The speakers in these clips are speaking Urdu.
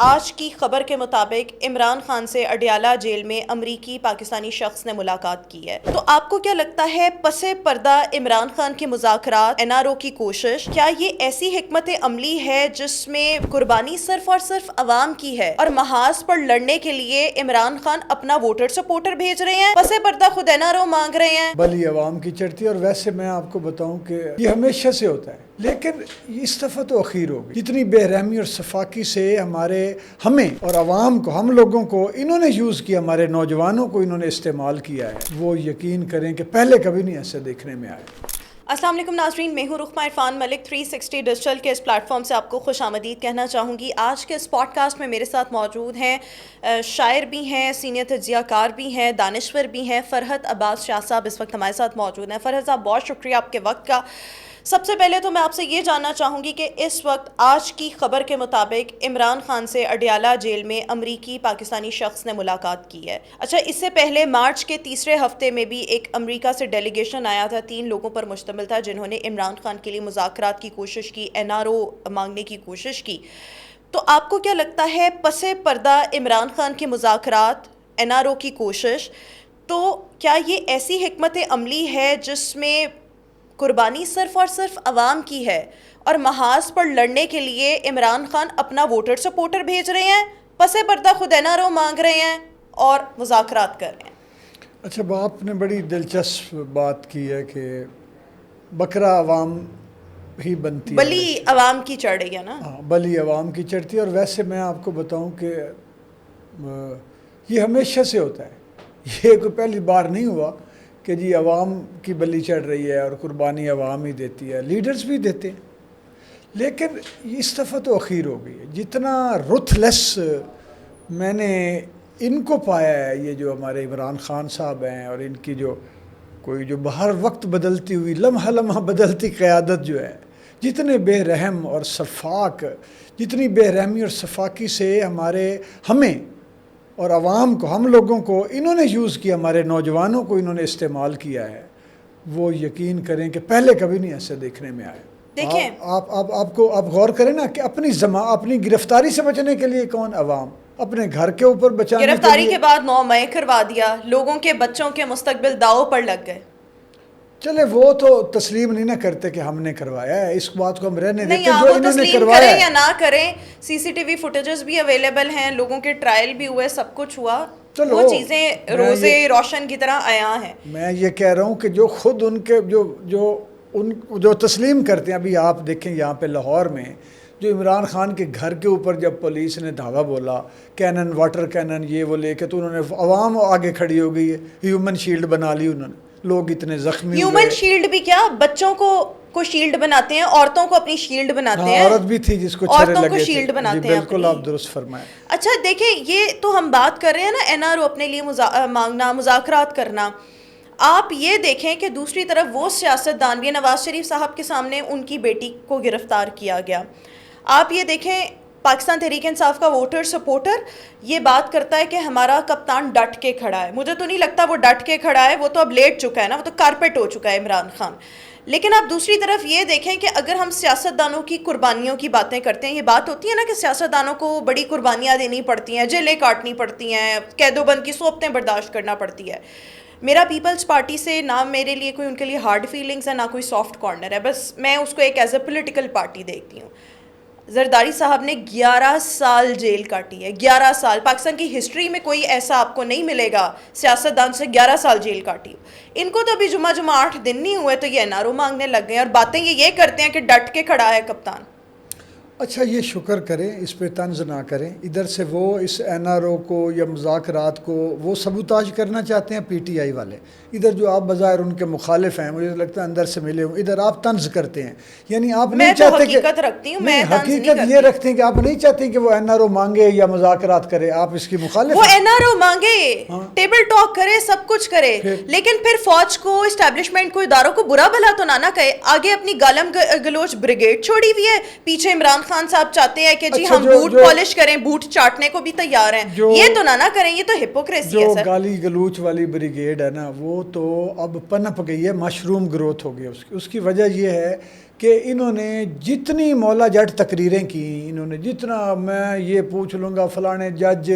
آج کی خبر کے مطابق عمران خان سے اڈیالہ جیل میں امریکی پاکستانی شخص نے ملاقات کی ہے۔ تو آپ کو کیا لگتا ہے پس پردہ عمران خان کے مذاکرات، این آر او کی کوشش، کیا یہ ایسی حکمت عملی ہے جس میں قربانی صرف اور صرف عوام کی ہے اور محاذ پر لڑنے کے لیے عمران خان اپنا ووٹر سپورٹر بھیج رہے ہیں، پس پردہ خود این آر او مانگ رہے ہیں؟ بلی عوام کی چڑھتی ہے۔ اور ویسے میں آپ کو بتاؤں کہ یہ ہمیشہ سے ہوتا ہے، لیکن اس دفعہ تو اخیر ہو گئی۔ جتنی بے رحمی اور صفاقی سے ہمیں اور عوام کو، ہم لوگوں کو انہوں نے یوز کیا، ہمارے نوجوانوں کو انہوں نے استعمال کیا ہے، وہ یقین کریں کہ پہلے کبھی نہیں ایسے دیکھنے میں آئے۔ السلام علیکم ناظرین، میں ہوں رخمہ عرفان ملک۔ 360 ڈیجیٹل کے اس پلیٹ فارم سے آپ کو خوش آمدید کہنا چاہوں گی۔ آج کے اس پوڈ کاسٹ میں میرے ساتھ موجود ہیں شاعر بھی ہیں، سینئر تجزیہ کار بھی ہیں، دانشور بھی ہیں، فرحت عباس شاہ صاحب اس وقت ہمارے ساتھ موجود ہیں۔ فرحت صاحب بہت شکریہ آپ کے وقت کا۔ سب سے پہلے تو میں آپ سے یہ جاننا چاہوں گی کہ اس وقت آج کی خبر کے مطابق عمران خان سے اڈیالہ جیل میں امریکی پاکستانی شخص نے ملاقات کی ہے۔ اچھا، اس سے پہلے مارچ کے تیسرے ہفتے میں بھی ایک امریکہ سے ڈیلیگیشن آیا تھا، 3 لوگوں پر مشتمل تھا، جنہوں نے عمران خان کے لیے مذاکرات کی کوشش کی، این آر او مانگنے کی کوشش کی۔ تو آپ کو کیا لگتا ہے پس پردہ عمران خان کے مذاکرات، این آر او کی کوشش، تو کیا یہ ایسی حکمت عملی ہے جس میں قربانی صرف اور صرف عوام کی ہے اور محاذ پر لڑنے کے لیے عمران خان اپنا ووٹر سپورٹر بھیج رہے ہیں، پس پردہ خود این آر او مانگ رہے ہیں اور مذاکرات کر رہے ہیں؟ اچھا، آپ نے بڑی دلچسپ بات کی ہے کہ بکرا عوام ہی بنتی ہے، بلی عوام کی چڑھ رہی ہے نا۔ ہاں، بلی عوام کی چڑھتی ہے۔ اور ویسے میں آپ کو بتاؤں کہ یہ ہمیشہ سے ہوتا ہے، یہ کوئی پہلی بار نہیں ہوا کہ جی عوام کی بلی چڑھ رہی ہے اور قربانی عوام ہی دیتی ہے، لیڈرز بھی دیتے ہیں، لیکن اس دفعہ تو اخیر ہو گئی ہے۔ جتنا رتھ لیس میں نے ان کو پایا ہے، یہ جو ہمارے عمران خان صاحب ہیں اور ان کی جو ہر وقت بدلتی ہوئی، لمحہ لمحہ بدلتی قیادت جو ہے، جتنے بے رحم اور صفاق، جتنی بے رحمی اور صفاقی سے ہمیں اور عوام کو، ہم لوگوں کو انہوں نے یوز کیا، ہمارے نوجوانوں کو انہوں نے استعمال کیا ہے، وہ یقین کریں کہ پہلے کبھی نہیں ایسے دیکھنے میں آئے۔ دیکھیں، آپ غور کریں نا کہ اپنی گرفتاری سے بچنے کے لیے کون؟ عوام اپنے گھر کے اوپر بچانے کے لیے۔ گرفتاری کے بعد 9 مئی کروا دیا، لوگوں کے بچوں کے مستقبل داؤ پر لگ گئے۔ چلے وہ تو تسلیم نہیں نہ کرتے کہ ہم نے کروایا ہے، اس بات کو ہم رہنے دیتے ہیں، جو وہ انہوں نے تسلیم کروایا کریں ہے۔ یا نہ کریں، سی سی ٹی وی فوٹیجز بھی اویلیبل ہیں، لوگوں کے ٹرائل بھی ہوئے، سب کچھ ہوا، چلو، وہ چیزیں روزے روشن کی طرح عیاں ہیں۔ میں یہ کہہ رہا ہوں کہ جو خود ان کے جو تسلیم کرتے ہیں، ابھی آپ دیکھیں یہاں پہ لاہور میں جو عمران خان کے گھر کے اوپر جب پولیس نے دھاوا بولا، کینن، واٹر کینن، یہ وہ لے کے، تو انہوں نے عوام آگے کھڑی ہو گئی ہے، ہیومن شیلڈ بنا لی انہوں نے، لوگ اتنے زخمی ہوئے۔ ہیومن شیلڈ بھی کیا، بچوں کو شیلڈ بناتے ہیں، عورتوں کو اپنی شیلڈ بناتے ہیں، عورت بھی تھی جس کو چھرے عورتوں لگے کو تھے، شیلڈ بناتے ہیں بالکل اپنی۔ آپ درست فرمائیں۔ اچھا دیکھیں، یہ تو ہم بات کر رہے ہیں نا این آر او اپنے لیے مانگنا، مذاکرات کرنا۔ آپ یہ دیکھیں کہ دوسری طرف وہ سیاست دان بھی، نواز شریف صاحب کے سامنے ان کی بیٹی کو گرفتار کیا گیا۔ آپ یہ دیکھیں، پاکستان تحریک انصاف کا ووٹر سپورٹر یہ بات کرتا ہے کہ ہمارا کپتان ڈٹ کے کھڑا ہے۔ مجھے تو نہیں لگتا وہ ڈٹ کے کھڑا ہے، وہ تو اب لیٹ چکا ہے نا، وہ تو کارپیٹ ہو چکا ہے عمران خان۔ لیکن آپ دوسری طرف یہ دیکھیں کہ اگر ہم سیاست دانوں کی قربانیوں کی باتیں کرتے ہیں، یہ بات ہوتی ہے نا کہ سیاست دانوں کو بڑی قربانیاں دینی پڑتی ہیں، جیلیں کاٹنی پڑتی ہیں، قید و بند کی صورتیں برداشت کرنا پڑتی ہے۔ میرا پیپلز پارٹی سے نہ میرے لیے کوئی ان کے لیے ہارڈ فیلنگز ہے، نہ کوئی سافٹ کارنر ہے، بس میں اس کو ایک ایز اے پولیٹیکل پارٹی دیکھتی ہوں۔ زرداری صاحب نے 11 سال جیل کاٹی ہے، 11 سال۔ پاکستان کی ہسٹری میں کوئی ایسا آپ کو نہیں ملے گا سیاست دان سے 11 سال جیل کاٹی۔ ان کو تو ابھی جمعہ 8 دن نہیں ہوئے تو یہ این آر او مانگنے لگ گئے، اور باتیں یہ کرتے ہیں کہ ڈٹ کے کھڑا ہے کپتان۔ اچھا، یہ شکر کریں، اس پہ طنز نہ کریں۔ ادھر سے وہ اس این آر او کو یا مذاکرات کو وہ سبوتاج کرنا چاہتے ہیں پی ٹی آئی والے، ادھر جو آپ بظاہر ان کے مخالف ہیں، مجھے لگتا ہے اندر سے ملے ہوں، ادھر آپ طنز کرتے ہیں۔ یعنی آپ نہیں چاہتے کہ، حقیقت رکھتی ہوں، میں حقیقت یہ رکھتے ہیں کہ آپ نہیں چاہتے کہ وہ این آر او مانگے یا مذاکرات کرے، آپ اس کی مخالف وہ ہیں۔ این آر او مانگے، ٹیبل ٹاک کرے، سب کچھ کرے، لیکن پھر فوج کو، اسٹیبلشمنٹ کو، اداروں کو برا بھلا تو نہ کہے۔ آگے اپنی گالم گلوچ بریگیڈ چھوڑی ہوئی ہے، پیچھے عمران خان صاحب چاہتے ہیں کہ جی ہم بوٹ پالش کریں، بوٹ چاٹنے کو بھی تیار ہیں، یہ تو نہ کریں، یہ تو ہپوکریسی ہے سر۔ جو گالی گلوچ والی بریگیڈ ہے نا، وہ تو اب پنپ گئی ہے، مشروم گروتھ ہو گئی اس کی وجہ یہ ہے کہ انہوں نے جتنی مولا جٹ تقریریں کی، انہوں نے جتنا میں یہ پوچھ لوں گا فلانے جج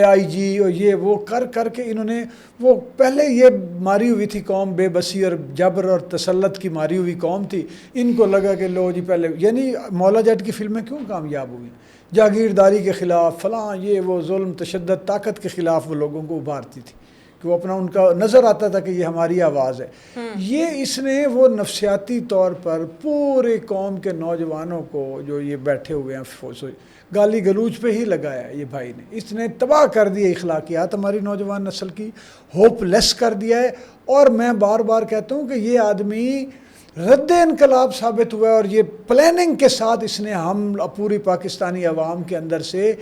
آئی جی اور یہ وہ کر کے انہوں نے وہ پہلے یہ ماری ہوئی تھی قوم، بے بسی اور جبر اور تسلط کی ماری ہوئی قوم تھی، ان کو لگا کہ لو جی پہلے، یعنی مولا جٹ کی فلمیں کیوں کامیاب ہوئی؟ جاگیرداری کے خلاف فلاں یہ وہ ظلم تشدد طاقت کے خلاف وہ لوگوں کو ابھارتی تھی کہ وہ اپنا ان کا نظر آتا تھا کہ یہ ہماری آواز ہے۔ یہ اس نے وہ نفسیاتی طور پر پورے قوم کے نوجوانوں کو جو یہ بیٹھے ہوئے ہیں گالی گلوچ پہ ہی لگایا ہے، یہ بھائی نے اس نے تباہ کر دیا اخلاقیات ہماری نوجوان نسل کی، ہوپ لیس کر دیا ہے۔ اور میں بار بار کہتا ہوں کہ یہ آدمی رد انقلاب ثابت ہوا ہے، اور یہ پلاننگ کے ساتھ اس نے ہم پوری پاکستانی عوام کے اندر سے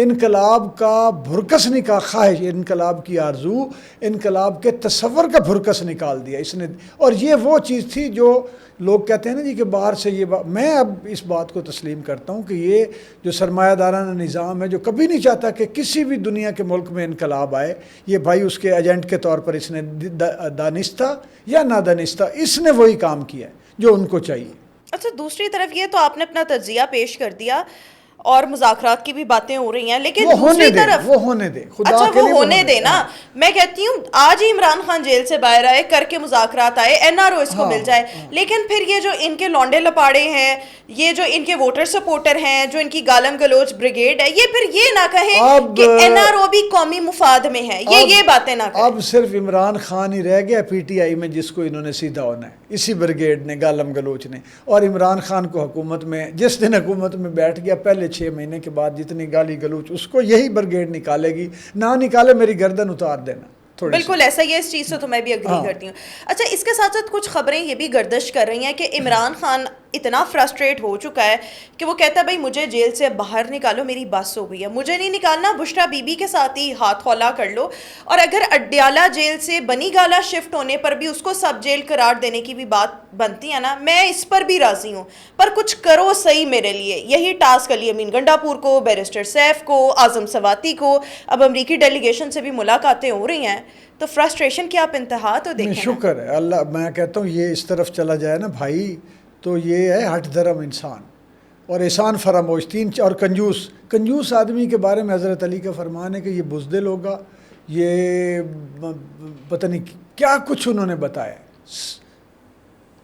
انقلاب کا بھرکس نکال، خواہش، انقلاب کی آرزو، انقلاب کے تصور کا بھرکس نکال دیا اس نے۔ اور یہ وہ چیز تھی جو لوگ کہتے ہیں نا جی کہ باہر سے یہ میں اب اس بات کو تسلیم کرتا ہوں کہ یہ جو سرمایہ دارانہ نظام ہے جو کبھی نہیں چاہتا کہ کسی بھی دنیا کے ملک میں انقلاب آئے، یہ بھائی اس کے ایجنٹ کے طور پر اس نے دانستہ یا نادانستہ اس نے وہی کام کیا ہے جو ان کو چاہیے۔ اچھا، دوسری طرف یہ تو آپ نے اپنا تجزیہ پیش کر دیا اور مذاکرات کی بھی باتیں ہو رہی ہیں، لیکن دوسری طرف وہ ہونے دے، اچھا وہ ہونے دے نا، میں کہتی ہوں آج ہی عمران خان جیل سے باہر آئے، کر کے مذاکرات آئے، این آر او اس کو مل جائے، لیکن پھر یہ جو ان کے لونڈے لپاڑے ہیں، یہ جو ان کے ووٹر سپورٹر ہیں، جو ان کی گالم گلوچ بریگیڈ ہے، یہ پھر یہ نہ کہیں کہ این آر او بھی قومی مفاد میں ہے، یہ باتیں نہ کہیں۔ اب صرف عمران خان ہی رہ گیا پی ٹی آئی میں جس کو انہوں نے سیدھا ہونا ہے، اسی بریگیڈ نے، گالم گلوچ نے، اور عمران خان کو حکومت میں جس دن حکومت میں بیٹھ گیا پہلے 6 مہینے کے بعد جتنی گالی گلوچ اس کو یہی بریگیڈ نکالے گی، نہ نکالے میری گردن اتار دینا۔ بالکل ایسا ہی ہے، اس چیز سے تو میں بھی اگری کرتی ہوں۔ اچھا، اس کے ساتھ ساتھ کچھ خبریں یہ بھی گردش کر رہی ہیں کہ عمران خان اتنا فرسٹریٹ ہو چکا ہے کہ وہ کہتا ہے بھائی مجھے جیل سے باہر نکالو، میری بس ہو گئی ہے، مجھے نہیں نکالنا، بشرا بی بی کے ساتھ ہی ہاتھ خولا کر لو، اور اگر اڈیالہ جیل سے بنی گالا شفٹ ہونے پر بھی اس کو سب جیل قرار دینے کی بھی بات بنتی ہے نا، میں اس پر بھی راضی ہوں، پر کچھ کرو صحیح میرے لیے۔ یہی ٹاسک علی امین گنڈاپور کو، بیرسٹر سیف کو، اعظم سواتی کو، اب امریکی ڈیلیگیشن سے بھی ملاقاتیں ہو رہی ہیں، تو فرسٹریشن کی آپ انتہا تو دیکھیں۔ شکر ہے اللہ، میں کہتا ہوں یہ اس طرف چلا جائے نا بھائی تو یہ ہے ہٹ دھرم انسان اور احسان فراموش، اور کنجوس آدمی کے بارے میں حضرت علی کا فرمان ہے کہ یہ بزدل ہوگا، یہ پتہ نہیں کیا کچھ انہوں نے بتایا۔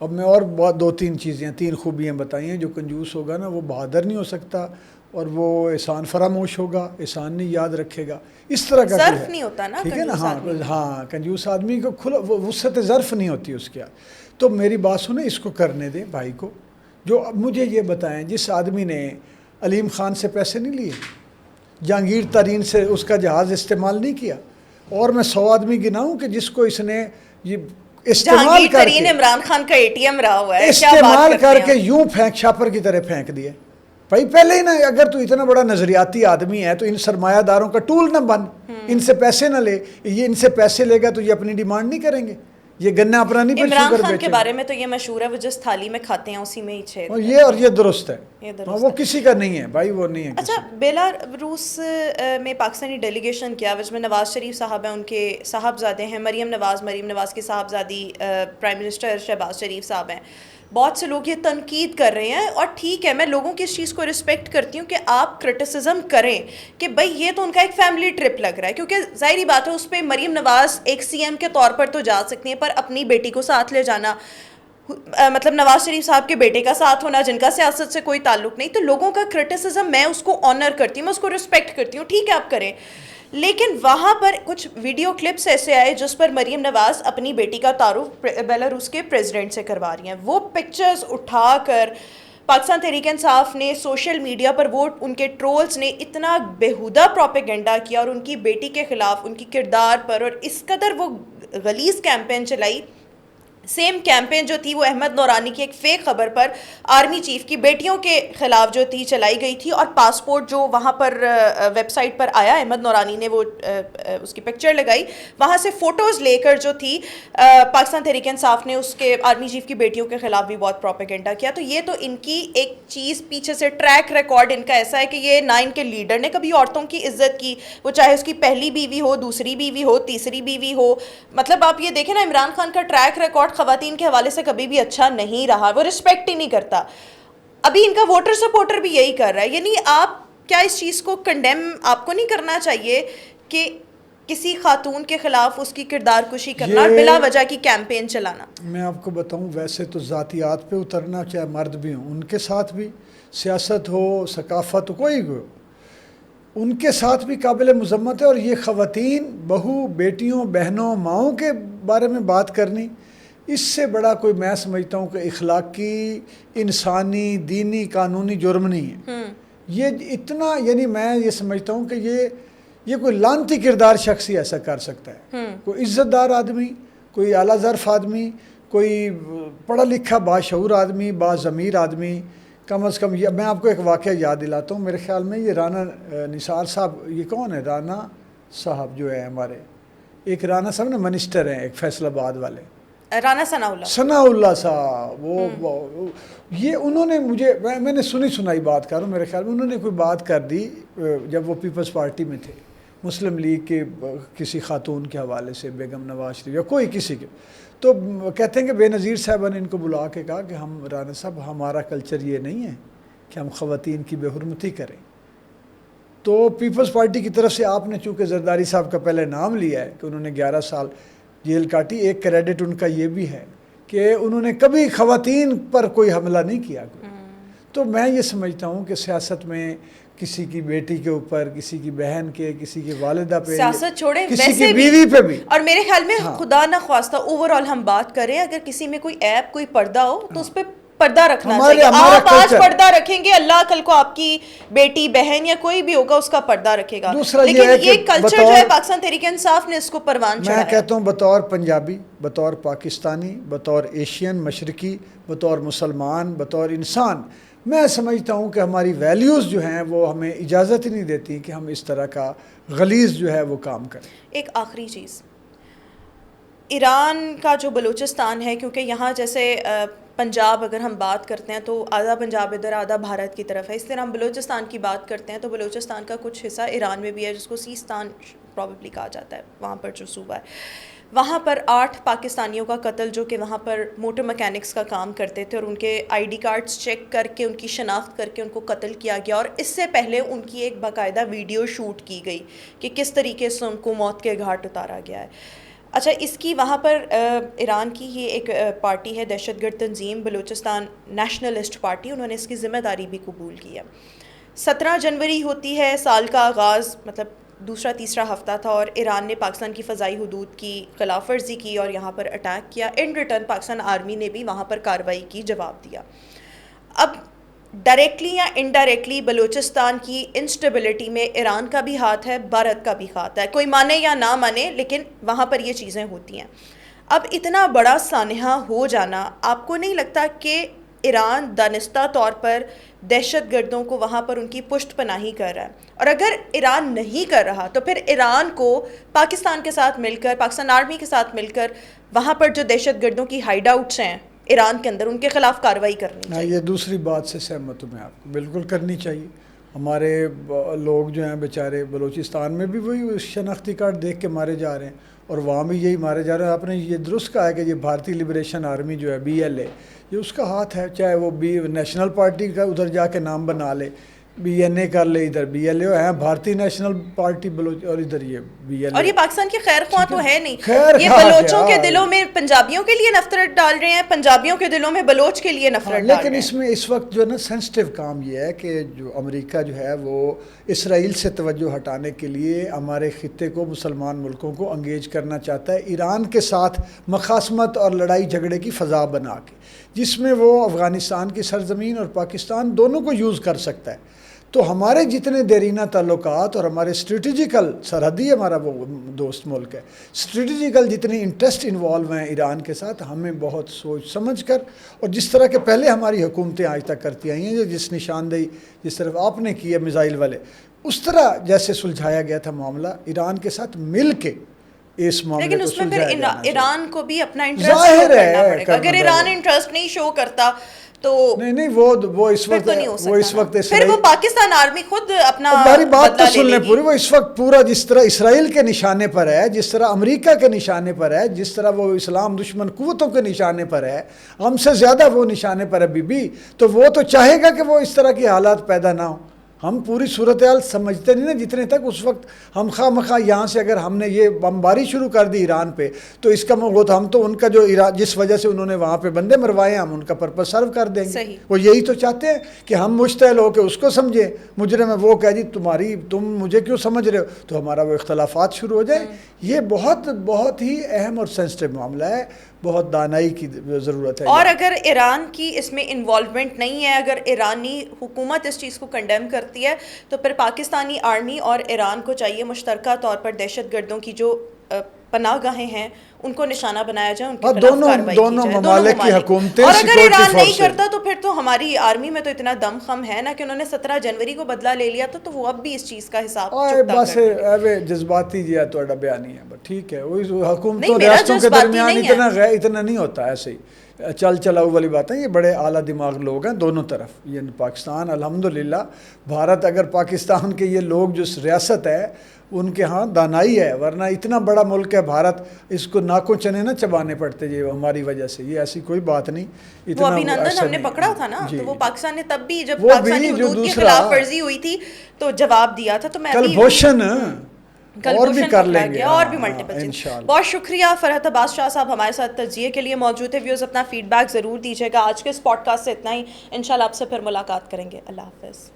اب میں اور 2-3 چیزیں 3 خوبیاں بتائی ہیں، جو کنجوس ہوگا نا وہ بہادر نہیں ہو سکتا، اور وہ احسان فراموش ہوگا، احسان نہیں یاد رکھے گا، اس طرح کا ظرف نہیں ہوتا نا، ٹھیک ہے نا، ہاں کنجوس آدمی کو وسعت ظرف نہیں ہوتی اس کے۔ تو میری بات سنیں، اس کو کرنے دیں بھائی کو۔ جو مجھے یہ بتائیں، جس آدمی نے علیم خان سے پیسے نہیں لیے، جہانگیر ترین سے اس کا جہاز استعمال نہیں کیا، اور میں 100 آدمی گناؤں کہ جس کو اس نے یہ استعمال کر کے عمران خان کا ATM رہا ہوا ہے، استعمال کر کے یوں پھینک چھاپر کی طرح پھینک دیے۔ بھائی پہلے ہی نا، اگر تو اتنا بڑا نظریاتی آدمی ہے تو ان سرمایہ داروں کا ٹول نہ بن، ان سے پیسے نہ لے، یہ ان سے پیسے لے گا تو یہ اپنی ڈیمانڈ نہیں کریں گے، یہ گنا اپنا نہیں پر شوگر عمران خان بیچیں۔ کے بارے میں تو یہ مشہور ہے وہ جس تھالی میں کھاتے ہیں اسی میں ہی چھید ہے، یہ اور یہ درست ہے، وہ کسی کا نہیں ہے بھائی، وہ نہیں ہے۔ اچھا، بیلاروس میں پاکستانی ڈیلیگیشن کیا، جس میں نواز شریف صاحب ہیں، ان کے صاحبزادے ہیں مریم نواز کی صاحبزادی پرائم منسٹر شہباز شریف صاحب ہیں، بہت سے لوگ یہ تنقید کر رہے ہیں، اور ٹھیک ہے، میں لوگوں کی اس چیز کو رسپیکٹ کرتی ہوں کہ آپ کرٹیسزم کریں کہ بھائی یہ تو ان کا ایک فیملی ٹرپ لگ رہا ہے، کیونکہ ظاہری بات ہے اس پہ مریم نواز ایک CM کے طور پر تو جا سکتی ہیں، پر اپنی بیٹی کو ساتھ لے جانا، مطلب نواز شریف صاحب کے بیٹے کا ساتھ ہونا جن کا سیاست سے کوئی تعلق نہیں، تو لوگوں کا کرٹیسزم میں اس کو آنر کرتی ہوں، میں اس کو رسپیکٹ کرتی ہوں، ٹھیک ہے آپ کریں، لیکن وہاں پر کچھ ویڈیو کلپس ایسے آئے جس پر مریم نواز اپنی بیٹی کا تعارف بیلاروس کے پریزیڈنٹ سے کروا رہی ہیں، وہ پکچرز اٹھا کر پاکستان تحریک انصاف نے سوشل میڈیا پر، وہ ان کے ٹرولز نے اتنا بیہودہ پروپیگنڈا کیا اور ان کی بیٹی کے خلاف، ان کی کردار پر، اور اس قدر وہ غلیظ کیمپین چلائی۔ سیم کیمپین جو تھی وہ احمد نورانی کی ایک فیک خبر پر آرمی چیف کی بیٹیوں کے خلاف جو تھی چلائی گئی تھی، اور پاسپورٹ جو وہاں پر ویب سائٹ پر آیا، احمد نورانی نے وہ اس کی پکچر لگائی، وہاں سے فوٹوز لے کر جو تھی پاکستان تحریک انصاف نے اس کے آرمی چیف کی بیٹیوں کے خلاف بھی بہت پروپیگنڈا کیا۔ تو یہ تو ان کی ایک چیز پیچھے سے ٹریک ریکارڈ ان کا ایسا ہے کہ یہ نہ ان کے لیڈر نے کبھی عورتوں کی عزت کی، وہ چاہے اس کی پہلی بیوی ہو، دوسری بیوی ہو، تیسری بیوی ہو، مطلب آپ یہ دیکھیں نا عمران خان کا ٹریک ریکارڈ خواتین کے حوالے سے کبھی بھی اچھا نہیں رہا, وہ رسپیکٹ ہی نہیں کرتا. ابھی ان کا ووٹر سپورٹر بھی یہی کر رہا ہے. یعنی آپ کیا اس چیز کو کنڈیم آپ کو نہیں کرنا چاہیے کہ کسی خاتون کے خلاف اس کی کردار کشی کرنا اور بلا وجہ کی کیمپین چلانا؟ میں آپ کو بتاؤں, ویسے تو ذاتیات پہ اترنا, چاہے مرد بھی ہوں, ان کے ساتھ بھی سیاست ہو, ثقافت ہو, کوئی ہو, ان کے ساتھ بھی قابل مذمت ہے. اور یہ خواتین, بہو, بیٹیوں, بہنوں, ماؤں کے بارے میں بات کرنی, اس سے بڑا کوئی میں سمجھتا ہوں کہ اخلاقی, انسانی, دینی, قانونی جرم نہیں ہے. یہ اتنا, یعنی میں یہ سمجھتا ہوں کہ یہ کوئی لعنتی کردار شخص ہی ایسا کر سکتا ہے. کوئی عزت دار آدمی, کوئی اعلیٰ ظرف آدمی, کوئی پڑھا لکھا باشعور آدمی, باضمیر آدمی, کم از کم. میں آپ کو ایک واقعہ یاد دلاتا ہوں. میرے خیال میں یہ رانا نثار صاحب, یہ کون ہے رانا صاحب جو ہے ہمارے, ایک رانا صاحب نا منسٹر ہیں ایک فیصل آباد والے, رانا ثناء اللہ صاحب. وہ یہ انہوں نے مجھے, میں نے سنائی بات کر رہا ہوں, میرے خیال میں انہوں نے کوئی بات کر دی جب وہ پیپلز پارٹی میں تھے, مسلم لیگ کے کسی خاتون کے حوالے سے, بیگم نواز شریف یا کوئی کسی کے. تو کہتے ہیں کہ بے نظیر صاحبہ نے ان کو بلا کے کہا کہ ہم رانا صاحب, ہمارا کلچر یہ نہیں ہے کہ ہم خواتین کی بے حرمتی کریں. تو پیپلز پارٹی کی طرف سے آپ نے چونکہ زرداری صاحب کا پہلے نام لیا ہے کہ انہوں نے 11 سال جیل کاٹی, ایک کریڈٹ ان کا یہ بھی ہے کہ انہوں نے کبھی خواتین پر کوئی حملہ نہیں کیا. تو میں یہ سمجھتا ہوں کہ سیاست میں کسی کی بیٹی کے اوپر, کسی کی بہن کے, کسی کی والدہ پہ, سیاست چھوڑیں, کسی کی بیوی پہ بھی. اور میرے خیال میں خدا نہ خواستہ اوور آل ہم بات کریں, اگر کسی میں کوئی ایپ, کوئی پردہ ہو تو اس پہ پردہ رکھنا چاہیے. آپ آج پردہ رکھیں گے, اللہ کل کو آپ کی بیٹی, بہن یا کوئی بھی ہوگا اس کا پردہ رکھے گا. لیکن یہ کلچر جو ہے پاکستان تحریک انصاف نے اس کو پروان چڑھایا. میں کہتا ہوں بطور پنجابی, بطور پاکستانی, بطور ایشین مشرقی, بطور مسلمان, بطور انسان, میں سمجھتا ہوں کہ ہماری ویلیوز جو ہیں وہ ہمیں اجازت ہی نہیں دیتی کہ ہم اس طرح کا غلیظ جو ہے وہ کام کریں. ایک آخری چیز, ایران کا جو بلوچستان ہے, کیونکہ یہاں جیسے پنجاب اگر ہم بات کرتے ہیں تو آدھا پنجاب ادھر, آدھا بھارت کی طرف ہے, اس طرح ہم بلوچستان کی بات کرتے ہیں تو بلوچستان کا کچھ حصہ ایران میں بھی ہے جس کو سیستان پرابیبلی کہا جاتا ہے, وہاں پر جو صوبہ ہے. وہاں پر 8 پاکستانیوں کا قتل, جو کہ وہاں پر موٹر مکینکس کا کام کرتے تھے, اور ان کے آئی ڈی کارڈز چیک کر کے, ان کی شناخت کر کے ان کو قتل کیا گیا. اور اس سے پہلے ان کی ایک باقاعدہ ویڈیو شوٹ کی گئی کہ کس طریقے سے ان کو موت کے گھاٹ اتارا گیا ہے. اچھا, اس کی وہاں پر ایران کی ہی ایک پارٹی ہے, دہشت گرد تنظیم بلوچستان نیشنلسٹ پارٹی, انہوں نے اس کی ذمہ داری بھی قبول کی ہے. 17 جنوری ہوتی ہے سال کا آغاز, مطلب دوسرا تیسرا ہفتہ تھا, اور ایران نے پاکستان کی فضائی حدود کی خلاف ورزی کی اور یہاں پر اٹیک کیا. ان ریٹرن پاکستان آرمی نے بھی وہاں پر کارروائی کی, جواب دیا. اب ڈائریکٹلی یا انڈائریکٹلی بلوچستان کی انسٹیبلٹی میں ایران کا بھی ہاتھ ہے, بھارت کا بھی ہاتھ ہے, کوئی مانے یا نہ مانے, لیکن وہاں پر یہ چیزیں ہوتی ہیں. اب اتنا بڑا سانحہ ہو جانا, آپ کو نہیں لگتا کہ ایران دانستہ طور پر دہشت گردوں کو وہاں پر ان کی پشت پناہی کر رہا ہے؟ اور اگر ایران نہیں کر رہا تو پھر ایران کو پاکستان کے ساتھ مل کر, پاکستان آرمی کے ساتھ مل کر وہاں پر جو دہشت گردوں کی ہائیڈ آؤٹس ہیں ایران کے اندر, ان کے خلاف کارروائی کرنی چاہیے. یہ دوسری بات سے سہمت ہوں میں, آپ کو بالکل کرنی چاہیے. ہمارے لوگ جو ہیں بیچارے بلوچستان میں بھی وہی شناختی کارڈ دیکھ کے مارے جا رہے ہیں, اور وہاں بھی یہی مارے جا رہے ہیں. آپ نے یہ درست کہا ہے کہ یہ بھارتی لبریشن آرمی جو ہے BLA, یہ اس کا ہاتھ ہے, چاہے وہ نیشنل پارٹی کا ادھر جا کے نام بنا لے, BNA کر لے, ادھر BLA ہے بھارتی نیشنل پارٹی بلوچ, اور ادھر یہ BLA. اور یہ پاکستان کی خیر خواہ تو ہے نہیں, یہ بلوچوں کے دلوں میں پنجابیوں کے لیے نفرت ڈال رہے ہیں, پنجابیوں کے دلوں میں بلوچ کے لیے نفرت ڈال رہے ہیں. لیکن اس میں اس وقت جو ہے نا سینسٹیو کام یہ ہے کہ جو امریکہ جو ہے وہ اسرائیل سے توجہ ہٹانے کے لیے ہمارے خطے کو, مسلمان ملکوں کو انگیج کرنا چاہتا ہے, ایران کے ساتھ مخاصمت اور لڑائی جھگڑے کی فضا بنا کے, جس میں وہ افغانستان کی سرزمین اور پاکستان دونوں کو یوز کر سکتا ہے. تو ہمارے جتنے دیرینہ تعلقات اور ہمارے اسٹریٹجیکل, سرحدی ہمارا وہ دوست ملک ہے, اسٹریٹجیکل جتنے انٹرسٹ انوالو ہیں ایران کے ساتھ, ہمیں بہت سوچ سمجھ کر, اور جس طرح کے پہلے ہماری حکومتیں آج تک کرتی آئی ہیں, جس نشاندہی جس طرف آپ نے کی ہے میزائل والے, اس طرح جیسے سلجھایا گیا تھا معاملہ, ایران کے ساتھ مل کے اس معاملے لیکن کو اس میں پھر ایران کو بھی اپنا انٹرسٹ ظاہر شو کرنا ہے پڑے گا. اگر ایران انٹرسٹ نہیں شو کرتا تو نہیں وہ اس پھر وقت تو نہیں ہو وہ اس سکتا وقت نا. پھر وہ پاکستان آرمی خود اپنا ہماری بات تو بدلہ سن لے لیں لے گی. پوری. وہ اس وقت پورا جس طرح اسرائیل کے نشانے پر ہے, جس طرح امریکہ کے نشانے پر ہے, جس طرح وہ اسلام دشمن قوتوں کے نشانے پر ہے, ہم سے زیادہ وہ نشانے پر ہے بی بی. تو وہ تو چاہے گا کہ وہ اس طرح کی حالات پیدا نہ ہوں. ہم پوری صورتحال سمجھتے نہیں نا جتنے تک اس وقت ہم خواہ مخواہ یہاں سے اگر ہم نے یہ بمباری شروع کر دی ایران پہ, تو اس کا وہ تو ہم تو ان کا جو جس وجہ سے انہوں نے وہاں پہ بندے مروائے ہم ان کا پرپس سرو کر دیں گے. صحیح. وہ یہی تو چاہتے ہیں کہ ہم مشتعل ہو کے اس کو سمجھیں مجرم ہے, وہ کہہ جی تم مجھے کیوں سمجھ رہے ہو, تو ہمارا وہ اختلافات شروع ہو جائیں. یہ بہت ہی اہم اور سینسٹیو معاملہ ہے, بہت دانائی کی ضرورت ہے. اور اگر ایران کی اس میں انوالومنٹ نہیں ہے, اگر ایرانی حکومت اس چیز کو کنڈیم کرتی ہے, تو پھر پاکستانی آرمی اور ایران کو چاہیے مشترکہ طور پر دہشت گردوں کی جو پناہ گاہیں ہیں ان کو نشانہ بنایا جائے, ان کے خلاف کارروائی کی جائے. دونوں ممالک کی حکومتیں, اور اگر ایران نہیں کرتا تو پھر تو ہماری آرمی میں تو اتنا دم خم ہے نا کہ انہوں نے 17 جنوری کو بدلہ لے لیا تو وہ اب بھی اس چیز کا حساب بس جذباتی جی ہے تھوڑا بیان ہی ہے, ٹھیک ہے. حکومتوں ریاستوں کے درمیان اتنا نہیں ہوتا ایسے ہی چل چلاؤ والی بات ہے. یہ بڑے اعلیٰ دماغ لوگ ہیں دونوں طرف. یہ پاکستان الحمدللہ, بھارت اگر پاکستان کے یہ لوگ جو ریاست ہے ان کے ہاں دانائی ہے, ورنہ اتنا بڑا ملک ہے بھارت, اس کو ناکوں چنے نہ چبانے پڑتے جی ہماری وجہ سے. یہ ایسی کوئی بات نہیں. وہ ابھینندن ہم نے پکڑا تھا نا, تو وہ پاکستان نے تب بھی جب پاکستانی حدود کی خلاف ورزی ہوئی تھی تو جواب دیا تھا. تو میں کلبھوشن اور بھی کر لیں گے, اور بھی ملٹیپل چیز. بہت شکریہ فرحت عباس شاہ صاحب ہمارے ساتھ تجزیے کے لیے موجود ہے. ویوز اپنا فیڈ بیک ضرور دیجیے گا. آج کے اس پوڈ کاسٹ سے اتنا ہی, انشاءاللہ آپ سے پھر ملاقات کریں گے. اللہ حافظ.